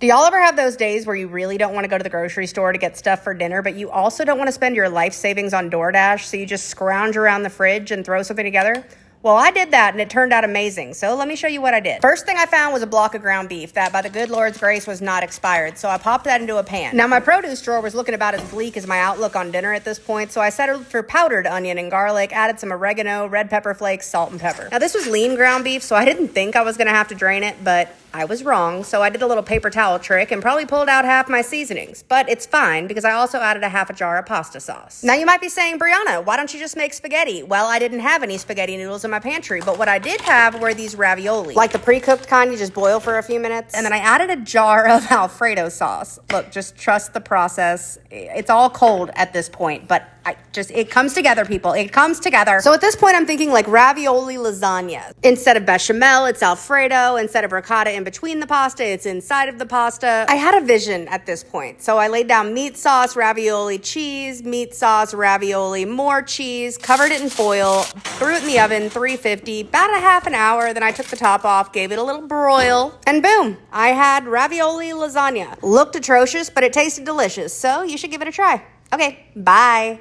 Do y'all ever have those days where you really don't want to go to the grocery store to get stuff for dinner, but you also don't want to spend your life savings on DoorDash, so you just scrounge around the fridge and throw something together? Well, I did that and it turned out amazing, so let me show you what I did. First thing I found was a block of ground beef that, by the good Lord's grace, was not expired, so I popped that into a pan. Now, my produce drawer was looking about as bleak as my outlook on dinner at this point, so I settled for powdered onion and garlic, added some oregano, red pepper flakes, salt, and pepper. Now, this was lean ground beef, so I didn't think I was gonna have to drain it, but I was wrong, so I did a little paper towel trick and probably pulled out half my seasonings. But it's fine, because I also added a half a jar of pasta sauce. Now you might be saying, Brianna, why don't you just make spaghetti? Well, I didn't have any spaghetti noodles in my pantry, but what I did have were these ravioli. Like the pre-cooked kind you just boil for a few minutes. And then I added a jar of Alfredo sauce. Look, just trust the process. It's all cold at this point, but it comes together, people. It comes together. So at this point, I'm thinking like ravioli lasagna. Instead of bechamel, it's Alfredo. Instead of ricotta in between the pasta, it's inside of the pasta. I had a vision at this point. So I laid down meat sauce, ravioli, cheese, meat sauce, ravioli, more cheese, covered it in foil, threw it in the oven, 350, about a half an hour. Then I took the top off, gave it a little broil, and boom, I had ravioli lasagna. Looked atrocious, but it tasted delicious. So you should give it a try. Okay, bye.